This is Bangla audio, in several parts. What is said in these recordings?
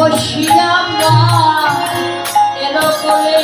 বসিয়া মা এলো করে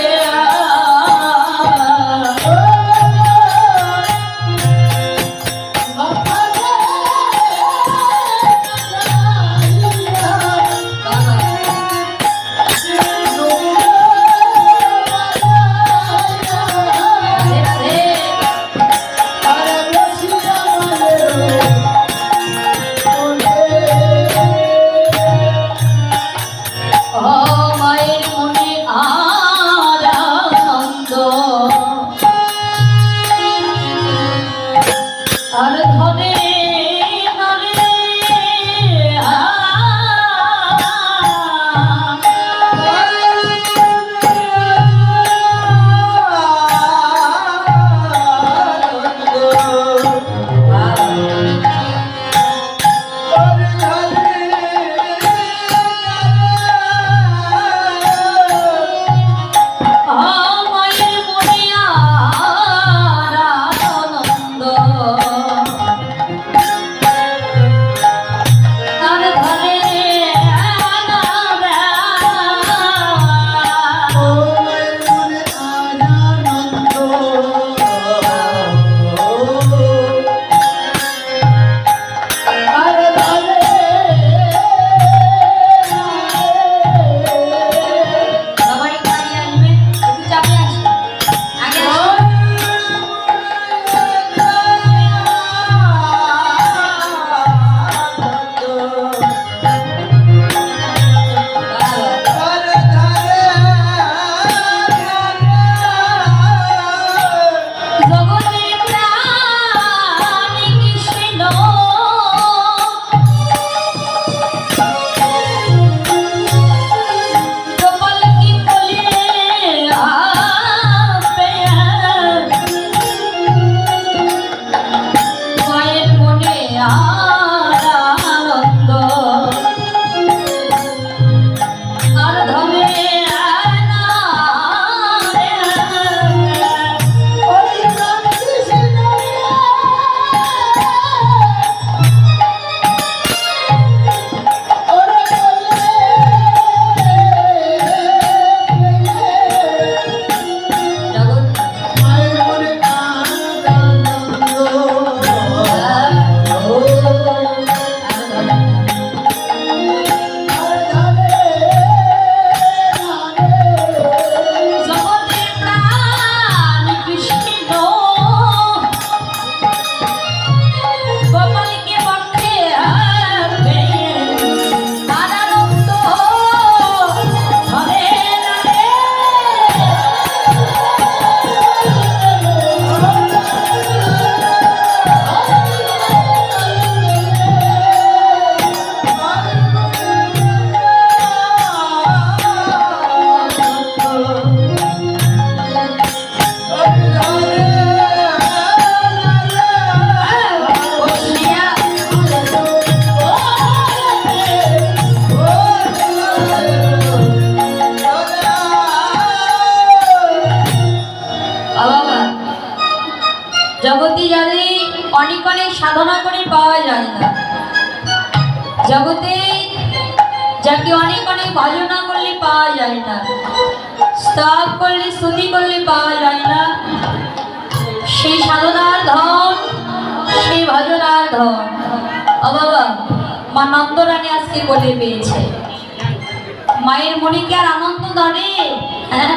জগতে যাদের অনেক অনেক সাধনা করে পাওয়া যায় না, জগতে যাকে অনেক অনেক ভজনা করলে পাওয়া যায় না, স্তব করলে স্তুতি করলে পাওয়া যায় না, সেই সাধনার ধন, সেই ভজনার ধন ও বাবা মা নন্দরানী আজকে বলে পেয়েছে। মায়ের মনে কি আর আনন্দ ধরে? হ্যাঁ,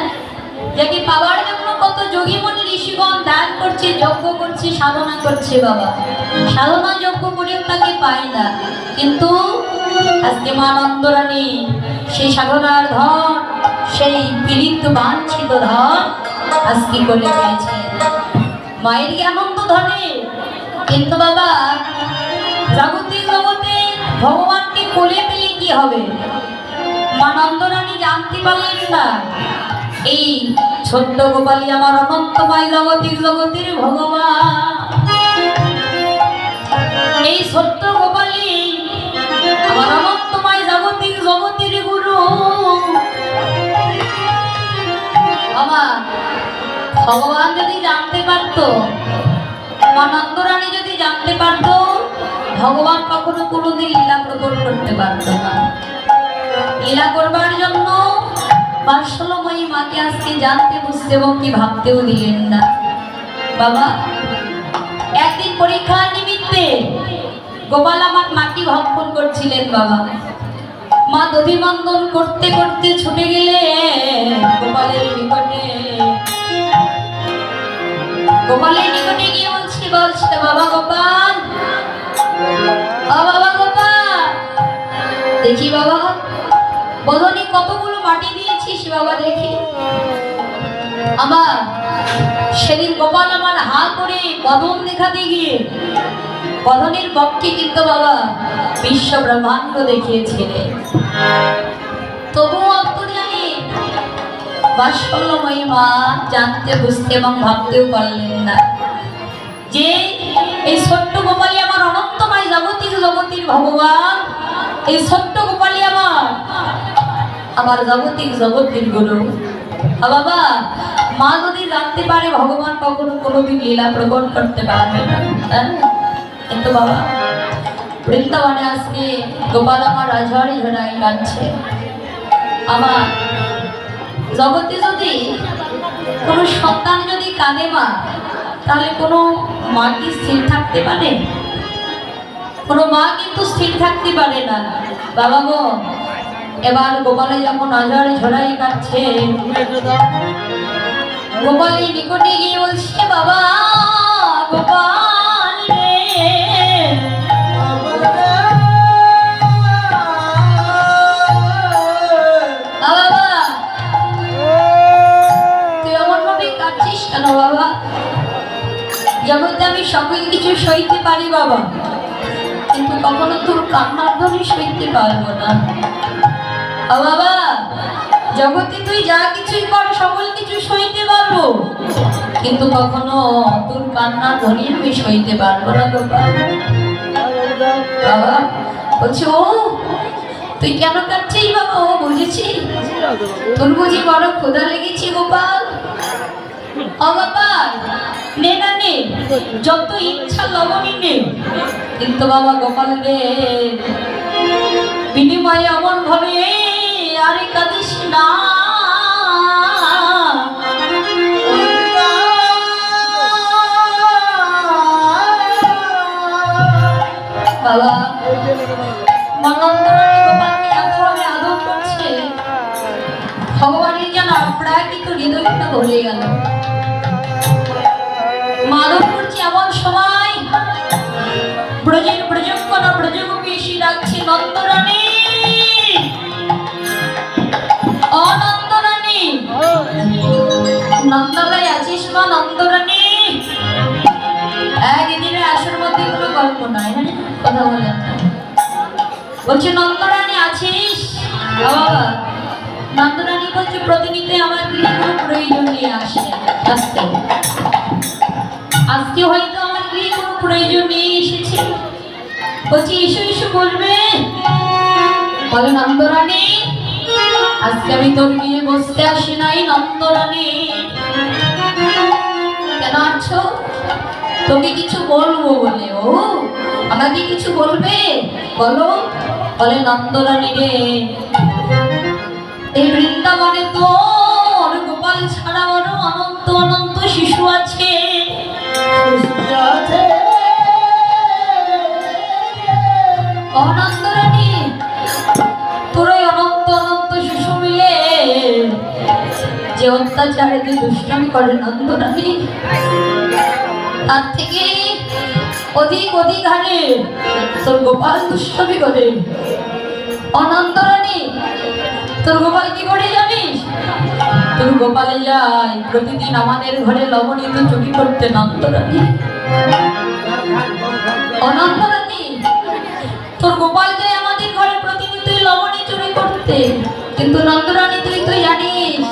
যাকে পাওয়ার জন্য কত যোগীমণি ঋষিগণ দান করছে, যজ্ঞ করছে, সাধনা করছে বাবা, সাধনা যজ্ঞ করেও তাকে পায় না, কিন্তু আজকে মা নন্দরানী সেই সাধনার ধন, সেই বিলিপ্ত বাঞ্ছিত ধন আজকে করে পেয়েছে। মায়ের কি আনন্দ ধরে? কিন্তু বাবা জগতে জগতে ভগবানকে কোলে পেলে কি হবে? মা নন্দরানী জানতে পারলেন না এই ছোট্ট গোপালী আমার অনন্তময় জগতির জগতের ভগবান, এই ছোট্ট গোপালী আমার অনন্তময় জগতির জগতের গুরু। আমার ভগবান যদি জানতে পারত, মা নন্দরানী যদি জানতে পারত, ভগবান কখনো কোনোদিন লীলা প্রকট করতে পারত না। লীলা করবার জন্য বাৎসল্যময়ী মাকে আজকে জানতে বুঝতে এবং কি ভাবতেও দিলেন না। বাবা একদিন পরীক্ষার নিমিত্তে গোপাল আমার মাটি ভক্ষণ করছিলেন। বাবা মা দধিবন্ধন করতে করতে ছুটে গেলে গোপালের নিকটে গিয়ে বলছে বাবা গোপাল, বাবা গোপাল, দেখি বাবা বদনে কতগুলো মাটি দিয়েছিস বাবা, দেখি। আমার সেদিন গোপাল আমার হা করে বদন দেখাতে গিয়ে বদনের পক্ষে কিন্তু বাবা বিশ্ব ব্রহ্মাণ্ড দেখিয়েছিলেন। তবুও অন্তর্যামী বাৎসল্যময়ী মা জানতে বুঝতে এবং ভাবতেও পারলেন না যে এই ছোট্ট গোপালী আমার অনন্তময় জাগতিক জগতির ভগবান, এই ছোট্ট গোপালী আমার জাগতিক জগতির গুরু। বাবা মা যদি জানতে পারে ভগবান কখনো কোনোদিন লীলা প্রকট করতে পারবে না। কিন্তু বাবা বৃন্দাবনে আজকে গোপাল আমার রাজহারি ঝরাই কাঁদছে। আমার জগতে যদি কোনো সন্তান যদি কাঁদে মা, তাহলে কোনো মা কি স্থির থাকতে পারে? কোনো মা কিন্তু স্থির থাকতে পারে না। বাবা গো এবার গোপালে যখন রাজহারি ঝরাই কাঁদছে, গোপালের নিকটে গিয়ে বলছে বাবা গোপাল রে, বাবা তুই এমন ভাবে কাঁদছিস কেন বাবা? জগতে আমি সকল কিছু সইতে পারি বাবা, কিন্তু কখনো তোর কান্নার ধ্বনি সইতে পারবো না। বাবা জগতে তুই যা কিছুই কর সকল কিছু সইতে পারবো, কিন্তু কখনো তোর কান্নার ধ্বনি আমি সইতে পারবো না গোপাল। বাবা বলছে ও তুই কেন কাঁদছিস বাবা? ও বুঝেছি তোর বুঝি বড় ক্ষুধা লেগেছে গোপাল। ও গোপাল নে না নে, যত ইচ্ছা লবণই নে, কিন্তু বাবা গোপাল রে বিনিময়ে এমন ভাবে আরে কাঁদিস না। বাবা মনন্তরানী গোপালকে এতভাবে আদর করছে, ভগবানের যেন অপ্রাকৃত হৃদয়টা ভরে গেল। মাদক করছে এমন সময় ব্রজের ব্রজঙ্কনা ব্রজগোপী এসে ডাকছে নন্দরানী, অনন্দরানী, নন্দালয় আছিস মা নন্দরানী? একদিনের আসর মধ্যে কোনো গল্প নাই, হ্যাঁ কথা বলেন বলছে নন্দরানী আছিস? নন্দরানী বলছে প্রতিনিধি আমার গৃহে কোনো প্রয়োজন নিয়ে আসে, আজকে হয়তো আমার গৃহে কোনো প্রয়োজন নিয়ে এসেছে। বলছি এসো এসো বলবে। বলে নন্দরানী আজকে আমি তোর গিয়ে বসতে আসি নাই নন্দরানী। কেন আছো? তোকে কিছু বলবো বলে। ও আমাকে কিছু বলবে? বলো। বলে নন্দরানী রে এই বৃন্দাবনে তোর গোপাল ছাড়া আরো অনন্ত অনন্ত শিশু আছে। অনন্তরানী তোর অনন্ত অনন্ত শিশু মিলে যে অত্যাচারে যে দুষ্টামি করে নন্দরানী, তার থেকে অধিক অধিক হারে তোর গোপাল দুষ্টামি করে। অনন্তরানী তোর গোপাল কি করে জানিস? তোর গোপালে যায় প্রতিদিন আমাদের ঘরে লবণিত চুরি করতে নন্দরানী। অনন্তরানী তোর গোপাল যায় আমাদের ঘরে প্রতিদিন তুই লবণী চুরি করতে, কিন্তু নন্দরানী তুই তো জানিস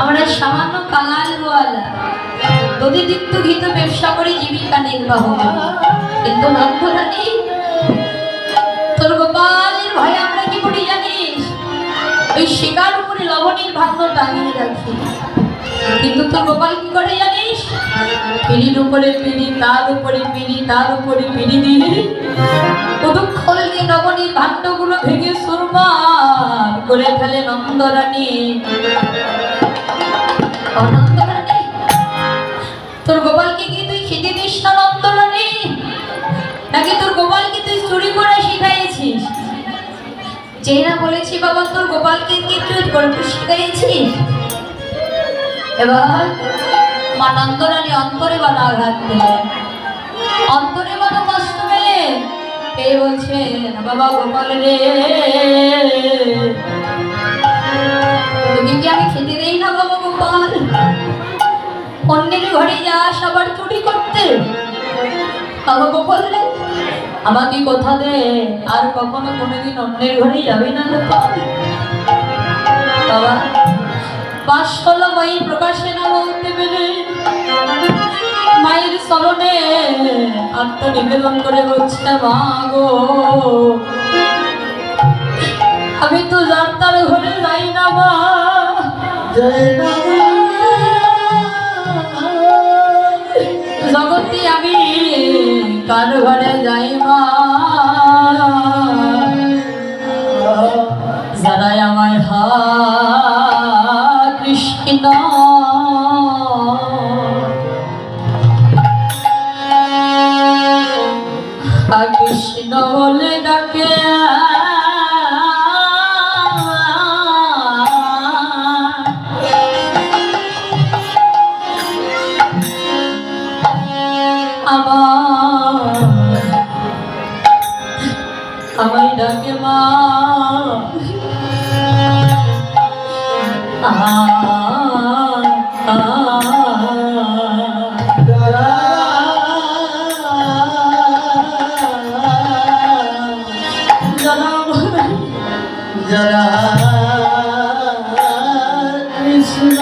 আমরা সামান্য কাঙাল গোয়ালা, দধিদীপ্ত ঘিত ব্যবসা করে জীবিকা নির্বাহ করি, কিন্তু নন্দরানী তোর গোপালের ভয়ে আমরা কি করি জানিস? ওই শিকার উপরে লবণীর ভাগ্য টাঙিয়ে রাখি, কিন্তু তোর গোপাল কি করে জানিস? পিড়ির উপরে পিড়ি, তার উপরে পিড়ি, তার উপরে পিড়ি দিয়ে কতক্ষণ দিয়ে নবনীর ভাণ্ডগুলো ভেঙে সুরমার করে ফেলে নন্দরানী। নন্দরানী, তোর গোপালকে কি তুই খেতে দিস না নন্দরানী? নাকি তোর গোপালকে তুই চুরি করে শিখাইছিস? যেই না বলেছি বাবা তোর গোপালকে কি তুই গল্প শিখাইছিস? এবার মা নন্দরানী অন্তরে বানা আঘাত পেলেন, অন্তরে বানা কষ্ট পেলেন। এই বলছে বাবা গোপাল রে, তুমি কি আমি খেতে দেই না বাবা গোপাল? অন্যের ঘরে যাস আবার চুরি করতে? বাবা গোপাল রে, আমাকে কথা দে আর কখনো কোনোদিন অন্যের ঘরে যাবি না গোপাল। বাবা 5-16 মাই প্রকাশে না বলতে পেরে মায়ের চরণে আত্মনিবেদন করে বলছে মা গো, আমি তো যাত্রার ঘরে যাই না মা, জগতে আমি কার ঘরে যাই মা, যারাই আমায় হা কৃষ্ণ কৃষ্ণ বলে ডাকে, আমায় ডাকে মা, जरा कृष्ण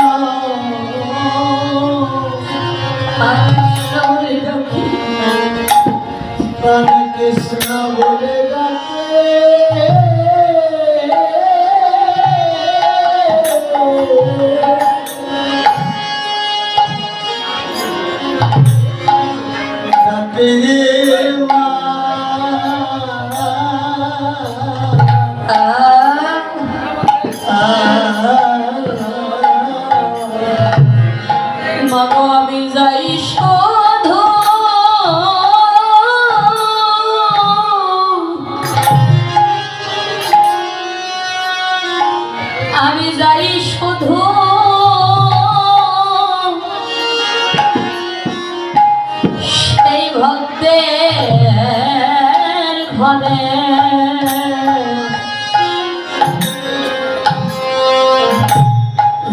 कृष्ण बोले মাগো আমি যাই শোধ, আমি যাই শুধু সেই ভক্তের ঘরে,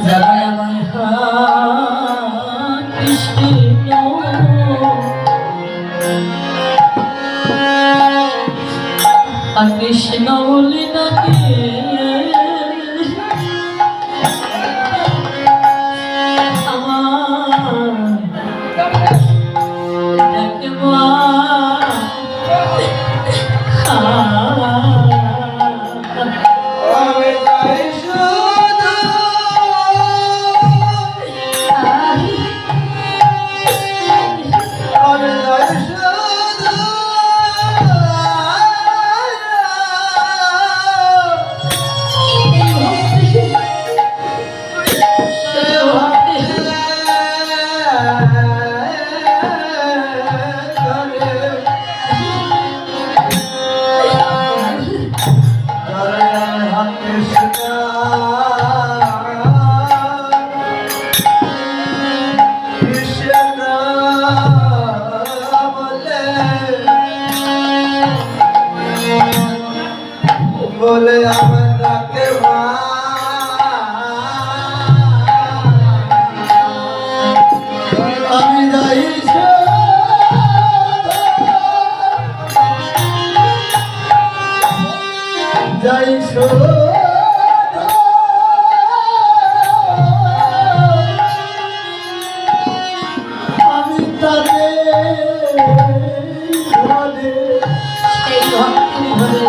যারা আমায় কৃষ্ণ কৃষ্ণ বলে ডাকে, बोले हमरा के আমি যাই যাই আমি তাদের ঘরে সেই ভক্তের ঘরে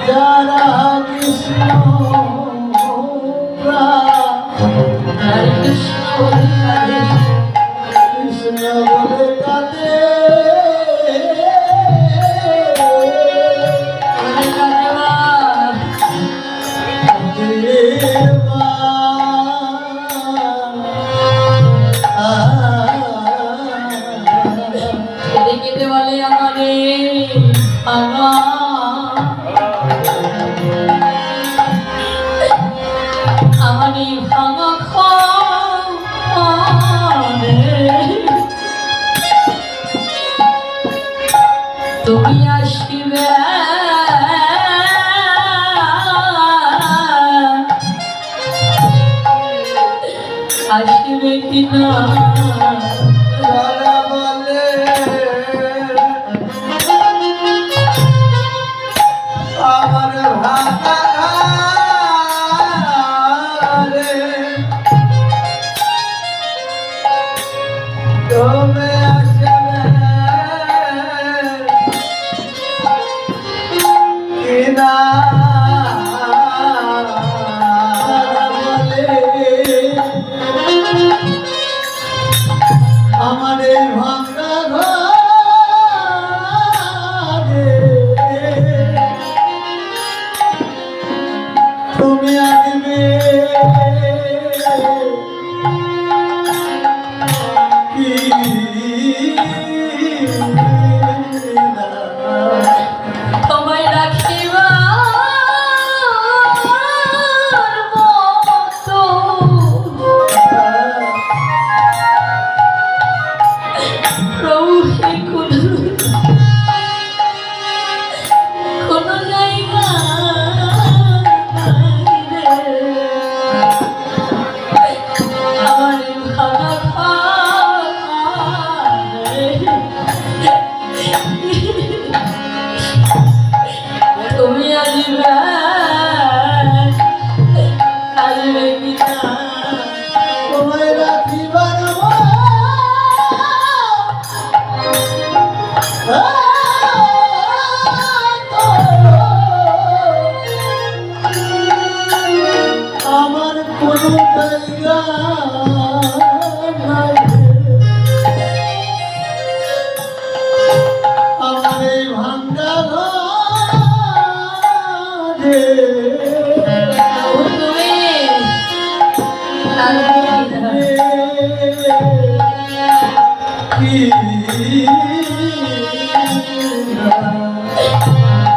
যারা কৃষ্ণ হরে কৃষ্ণ বলে ডাকে, কৃষ্ণ আমারই ভাঙা খানে তুমি আসিবে আসিবে কিনা তারা বলে আমার ভাঙা ঘরে তুমি আসবে কিনা তারা বলে আমার এই ভাঙা ঘরে তুমি আসবে কি তোমায় রাখিবার মতো প্রভু হে কোনো জায়গা নাই রে। আমার এই ভাঙা ঘরে তুমি আসবে আসবে কিনা তোমায় রাখিবার আমার কোনো জায়গা নাই আমার এই ভাঙ্গা ঘরে তুমি আসবে কিনা কি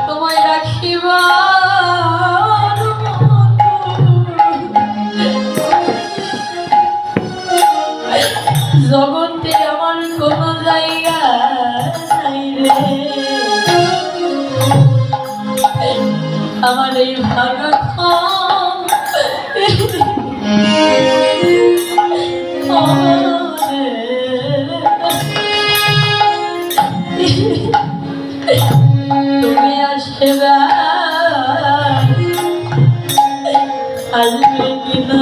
তোমায় রাখিবার জগতে আমার কোনো জায়গা নাই রে। আমার এই ভাঙা তুমি আসবে আসবে কিনা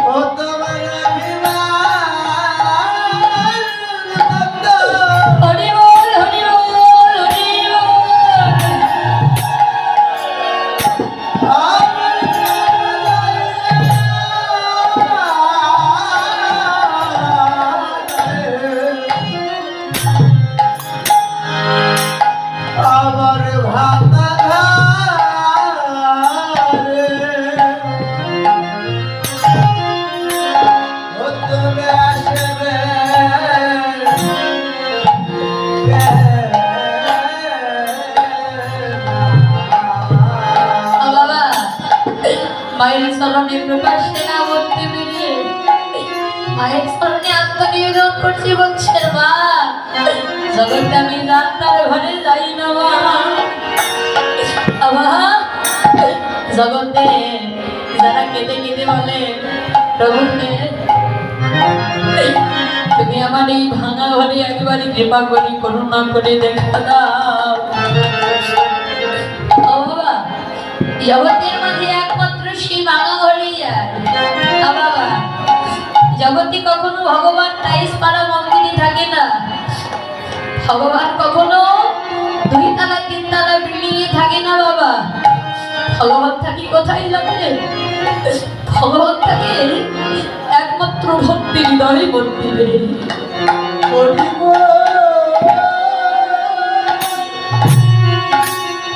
ও তোমার হরি বল হরি বল হরি আমার ভাঙা ঘরে ও তুমি আসবে বাবা মায়ের চরণে প্রকাশ্যে না বলতে পেরে মায়ের চরণে আত্মনিবেদন করছি বলছে মা জগৎটা আমি জানতার ঘরে যাই না মা বাবা জগতে যারা কেঁদে কেঁদে বলে প্রভুকে তুমি আমার এই ভাঙা ঘরে একবারই কৃপা করি করুণা করে দেখা দাও ও বাবা জগতের মাঝে একমাত্র সেই ভাঙা ঘরেই যায় বাবা জগতে কখনো ভগবান টাইস পাড়া মন্দিরে থাকে না ভগবান কখনো 2 তলা 3 তলা বিল্ডিং এ থাকে না বাবা ভগবান থাকি কোথায় জানেন ভগবান থাকে একমাত্র ভক্তি হৃদয় মন্দিরে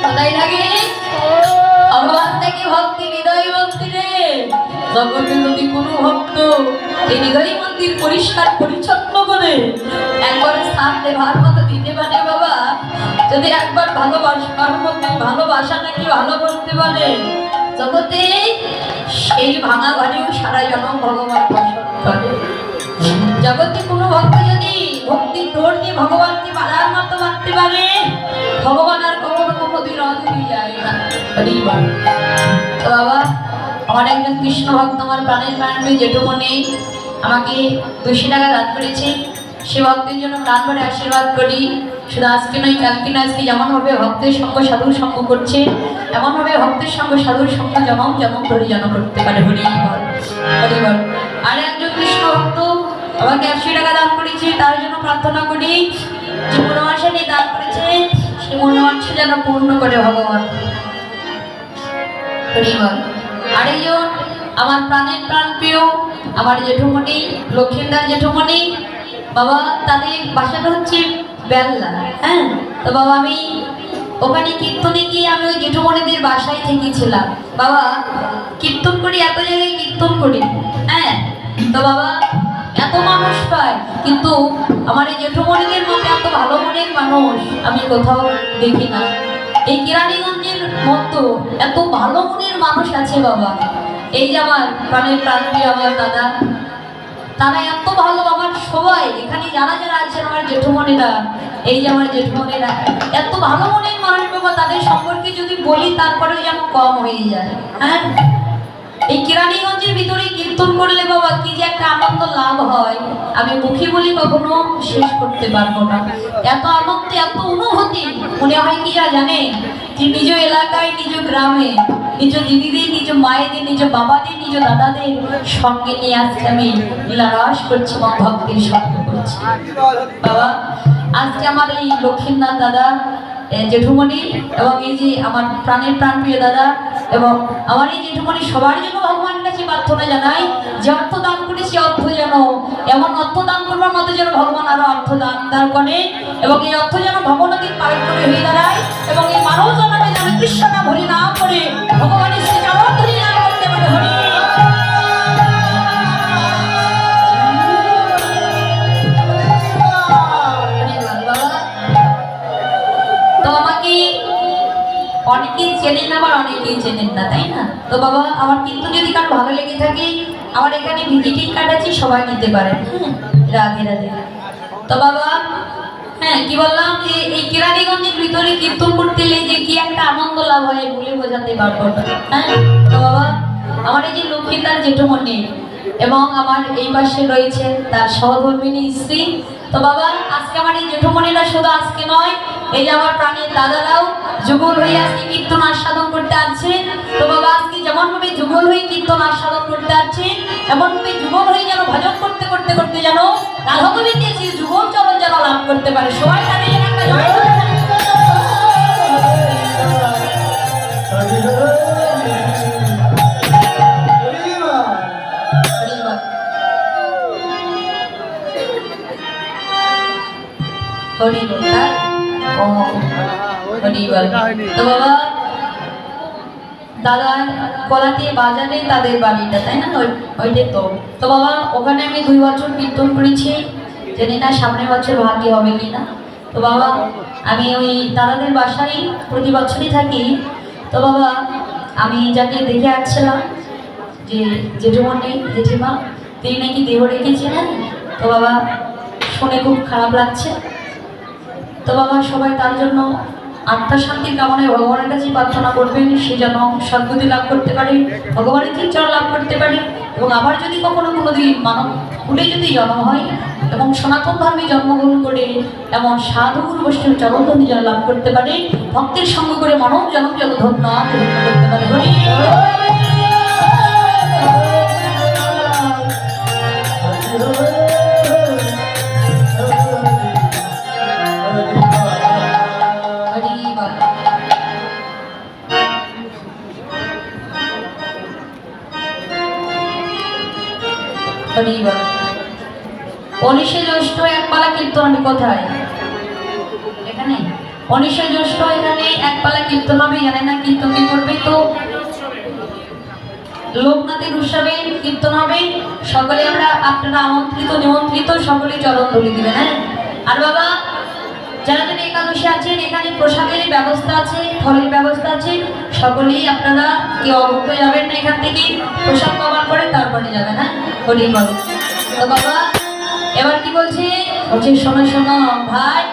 কোথায় লাগে ভগবান থেকে ভক্তি হৃদয় মন্দিরে জগতে যদি কোনো ভক্ত এই হৃদয় মন্দির পরিষ্কার পরিচ্ছন্ন করে একবার স্থান দেবার মতো দিতে পারে বাবা যদি একবার ভালোবাসার মধ্যে ভালোবাসা নাকি ভালো করতে পারে জগতে সেই ভাঙা ঘরেও সারা জনম ভগবান বসত করে। জগতে কোনো ভক্ত যদি ভক্তির ডোর দিয়ে ভগবানকে বাধার মতো মারতে পারে, ভগবান আর কখনো কোনোদিন অধীনে যায় না। তো বাবা, আমার একজন কৃষ্ণ ভক্ত, আমার প্রাণের প্রাণী জেঠুমণি আমাকে 200 টাকা দান করেছে। সে ভক্তের জন্য প্রাণ ভরে আশীর্বাদ করি। শুধু আজকে নয়, কালকে না, আজকে যেমনভাবে ভক্তের সঙ্গ সাধুর সঙ্গ করছে, এমনভাবে ভক্তের সঙ্গে সাধুর সঙ্গ জনম জনম ধরে যেন করতে পারে। হরি বল, হরি বল। আর একজন কৃষ্ণ ভক্ত আমাকে 80 টাকা দান করেছে, তার জন্য প্রার্থনা করি যে মনোবাসা নিয়ে দান করেছে, সে মনোবাসা যেন পূর্ণ করে ভগবান। হরি বল। আরেকজন আমার প্রাণের প্রাণ প্রিয় আমার জেঠুমণি, লক্ষ্মীদার জেঠুমণি বাবা, তাদের বাসাটা হচ্ছে বেল্লা। হ্যাঁ, তো বাবা আমি ওখানে কীর্তনে গিয়ে আমি ওই জেঠুমণিদের বাসায় থেকেছিলাম। বাবা কীর্তন করি, এত জায়গায় কীর্তন করি। হ্যাঁ, তো বাবা এত মানুষ পায়, কিন্তু আমার এই জেঠুমণিদের মতো এত ভালো মনের মানুষ আমি কোথাও দেখি না। এই কেরানীগঞ্জের মতো এত ভালো মনের মানুষ আছে বাবা। এই যে আমার প্রাণের প্রাণ প্রিয় আমার দাদা, তারা এত ভালো। আমার সবাই এখানে যারা যারা আছেন আমার জেঠুমণিরা, এই যে আমার জেঠুমণিরা এত ভালো মনের মানুষ বাবা, তাদের সম্পর্কে যদি বলি তারপরেও যেন কম হয়ে যায়। হ্যাঁ, এই কেরানীগঞ্জের ভিতরে কীর্তন করলে বাবা কি যে একটা আনন্দ লাভ হয়, আমি মুখে বলি কখনো শেষ করতে পারবো না। এত আনন্দ, এত অনুভূতি মনে হয় কি জানে, যে নিজ এলাকায়, নিজ গ্রামে, নিজ দিদিদের, নিজ মায়েদের, নিজ বাবাদের, নিজ দাদাদের সঙ্গে নিয়ে আজকে আমি লীলারস করছি এবং ভক্তির সঙ্গ করছি। বাবা আজকে আমার এই লক্ষ্মীনাথ দাদা, জেঠুমণি এবং এই যে আমার প্রাণের প্রাণ প্রিয় দাদা এবং আমার এই জেঠুমণি সবার জন্য ভগবানের কাছে প্রার্থনা জানাই যে অর্থ দান করেছি, অর্থ যেন এমন অর্থ দান করবার মতো যেন ভগবান আরো অর্থ দান করে, এবং এই অর্থ যেন ভগবতীর পালন করে হয়ে দাঁড়ায়, এবং এই মানব জন্মে যেন কৃষ্ণ নাম হরি নাম করে ভগবানের শ্রী চরণ ধরে নাম করতে পারে। হরি তো আমাকে অনেকেই চেনেন না, আবার অনেকেই চেনেন না, তাই না? তো বাবা আমার কিন্তু যদি কারো ভালো লেগে থাকে, আমার এখানে ভিজিটিং কার্ড আছে, সবাই নিতে পারেন। হ্যাঁ, রাধে রাধে। তো বাবা হ্যাঁ, কি বললাম যে এই কেরানীগঞ্জের ভিতরে কীর্তন করতে এলে যে কি একটা আনন্দ লাভ হয় বলে বোঝাতে পারবো না। হ্যাঁ, তো বাবা আমার এই যে লক্ষ্মীদার জেঠুমণি এবং আমার এই পাশে রয়েছে তার সহধর্মিনী স্ত্রী। তো বাবা আজকে আমার এই জেঠুমণিরা শুধু আজকে নয়, এই যে আমার প্রাণের দাদারাও যুগল হয়ে আজকে কীর্তন আস্বাদন করতে আসছে। তো বাবা আজকে যেমনভাবে যুগল হয়ে কীর্তন আস্বাদন করতে আসছে, এমনভাবে যুগল হয়ে যেন ভজন করতে করতে করতে যেন রাধা গোবিন্দের সেই যুগল চরণ যেন লাভ করতে পারে। সবাই তাদের যেন একটা জয় করে দেয়। হরি বল। ও হরি বল। তো বাবা দাদা কলাতে বাজারে তাদের বাড়িটা, তাই না? ওইটাই তো। তো বাবা ওখানে আমি 2 বছর কীর্তন করেছি, জানি না সামনের বছর ভাগ্য হবে কিনা। তো বাবা আমি ওই দাদাদের বাসায় প্রতি বছরই থাকি। তো বাবা আমি যাকে দেখে আসছিলাম যে জেঠুমণি, জেঠিমা, তিনি নাকি দেহ রেখেছিলেন। তো বাবা শুনে খুব খারাপ লাগছে। তো বাবা সবাই তার জন্য আত্মার শান্তির কামনায় ভগবানের কাছে প্রার্থনা করবেন, সে যেন সদ্গতি লাভ করতে পারে, ভগবানের চরণ লাভ করতে পারে, এবং আবার যদি কখনো কোনোদিন মানব কুলে যদি জন্ম হয় এবং সনাতন ধর্মে জন্মগ্রহণ করে এমন সাধুগুর বৈষ্ণব চরণধনী যেন লাভ করতে পারে, ভক্তের সঙ্গ করে মানব জন্ম যেন ধন্য করতে পারে। হরি হরিবল। 19শে জ্যৈষ্ঠ একপালা কীর্তন হবে কোথায়? এখানে 19শে জ্যৈষ্ঠ এখানে একপালা কীর্তন হবে। জানে না কীর্তন কি করবে? তো লোকনাথের উৎসবে কীর্তন হবে। সকলে আমরা আপনারা আমন্ত্রিত, নিমন্ত্রিত, সকলে চরণ ধরে দিবেন। হ্যাঁ, আর বাবা যারা যারা একাদশী আছেন এখানে প্রসাদের ব্যবস্থা আছে, ফলের ব্যবস্থা আছে, সকলেই আপনারা কেউ অভুক্ত যাবেন না, এখান থেকে প্রসাদ পাওয়ার পরে তারপরে যাবেন। হ্যাঁ, হরি বল। তো বাবা এবার কি বলছে, বলছে শোনো শোনো ভাই,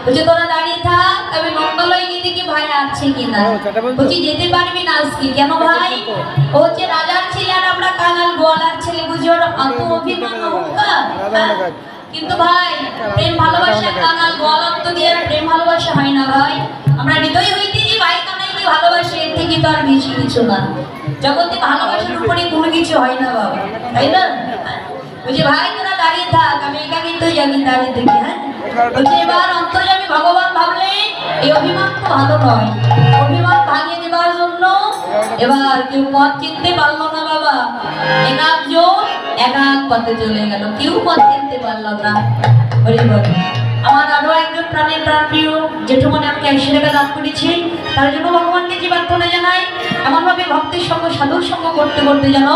বলছে তোরা দাঁড়িয়ে থাক, আমি মঙ্গলয় গিয়ে দেখি ভাই আছে কিনা। বলছি যেতে পারবি না আজকে, কেন ভাই? ও হচ্ছে রাজার ছেলে আর আমরা কাঙাল গোয়ালার ছেলে, বুঝি ওর অত অভিমান অহংকার। কিন্তু ভাই প্রেম ভালোবাসা কাঙাল গোয়ালার তো দিয়ে প্রেম ভালোবাসা হয় না ভাই, আমরা হৃদয় হইতে যে ভাই কানাইকে ভালোবাসে, এর থেকে তো আর বেশি কিছু না। জগতে ভালোবাসার উপরে কোনো কিছু হয় না বাবা, তাই না? বলছে ভাই তোরা দাঁড়িয়ে থাক, আমি একা কিন্তু জানি দাঁড়িয়ে থেকে। হ্যাঁ, বলছে এবার অন্তর্যামী ভগবান ভাবলে এই অভিমান তো ভালো নয়, অভিমান ভাঙিয়ে দেবার জন্য এবার কেউ পথ চিনতে পারলো না বাবা, একজন এক পথে চলে গেল, কেউ পথ চিনতে পারলো না। হরি বল। আমার আরো একজন প্রাণের প্রাণ প্রিয় জেঠুমনে আমাকে 100 টাকা দান করেছে, তার জন্য ভগবানকে যে প্রার্থনা জানাই, এমনভাবে ভক্তের সঙ্গ সাধুর সঙ্গ করতে করতে যেন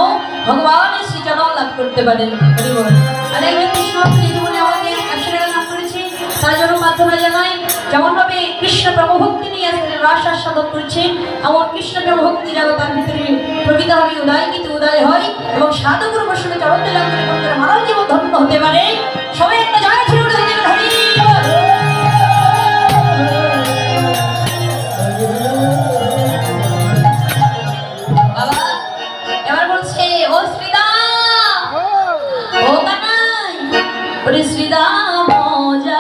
ভগবানের শ্রীচরণ লাভ করতে পারেন। হরি বল। আর একজন কৃষ্ণ জেঠুমনে আমাকে 100 টাকা দান করেছে, তার জন্য প্রার্থনা জানাই, যেমনভাবে কৃষ্ণ প্রেম ভক্তি নিয়ে রাস আস্বাদন করছে, এমন কৃষ্ণ প্রেম ভক্তি যেন তার ভিতরে প্রকৃতভাবে উদয় কিন্তু উদয় হয় এবং সাধুগুরু বৈষ্ণবের চরণ লাভ করে ভক্তের মানব জীবন ধন্য হতে পারে। সবাই একটা জয় ছিল হরি বল। বাবা এবার বলছে ও শ্রীদাম, ও কানাই, ওরে শ্রীদাম মজা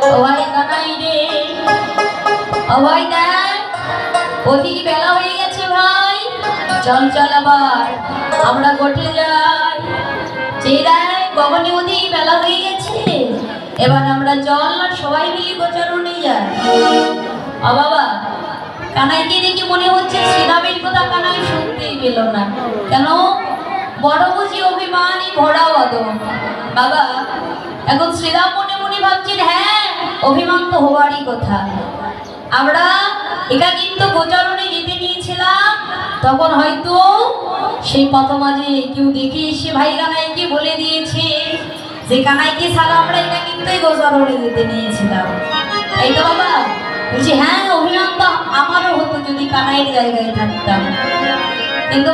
ও ভাই কানাই রে, ও ভাই দেখ অধিক বেলা হয়ে গেছে ভাই, চল চল আবার আমরা গোটে যাই। যে দেখ গগনে অধিক বেলা হয়ে গেছে, এবার আমরা চল আর সবাই মিলে গোচরণে যাই। ও বাবা, কানাইকে দেখে মনে হচ্ছে শ্রীরামের কথা কানাই শুনতেই পেল না। কেন? বড় বুঝি অভিমানী ভরা বদন। বাবা, এখন শ্রীরাম মনে মনে ভাবছেন, হ্যাঁ অভিমান তো হওয়ারই কথা। আমরা একা কিন্তু গোচরণে যেতে নিয়েছিলাম, তখন হয়তো সেই পথ মাঝে কেউ দেখে এসে ভাই কানাইকে বলে দিয়েছে যে কানাইকে ছাড়া আমরা এটা কিন্তু গোচরণে যেতে নিয়েছিলাম। এই তো বাবা বলছি, হ্যাঁ অভিমান তো আমারও হতো যদি কানাইয়ের জায়গায় থাকতাম। কিন্তু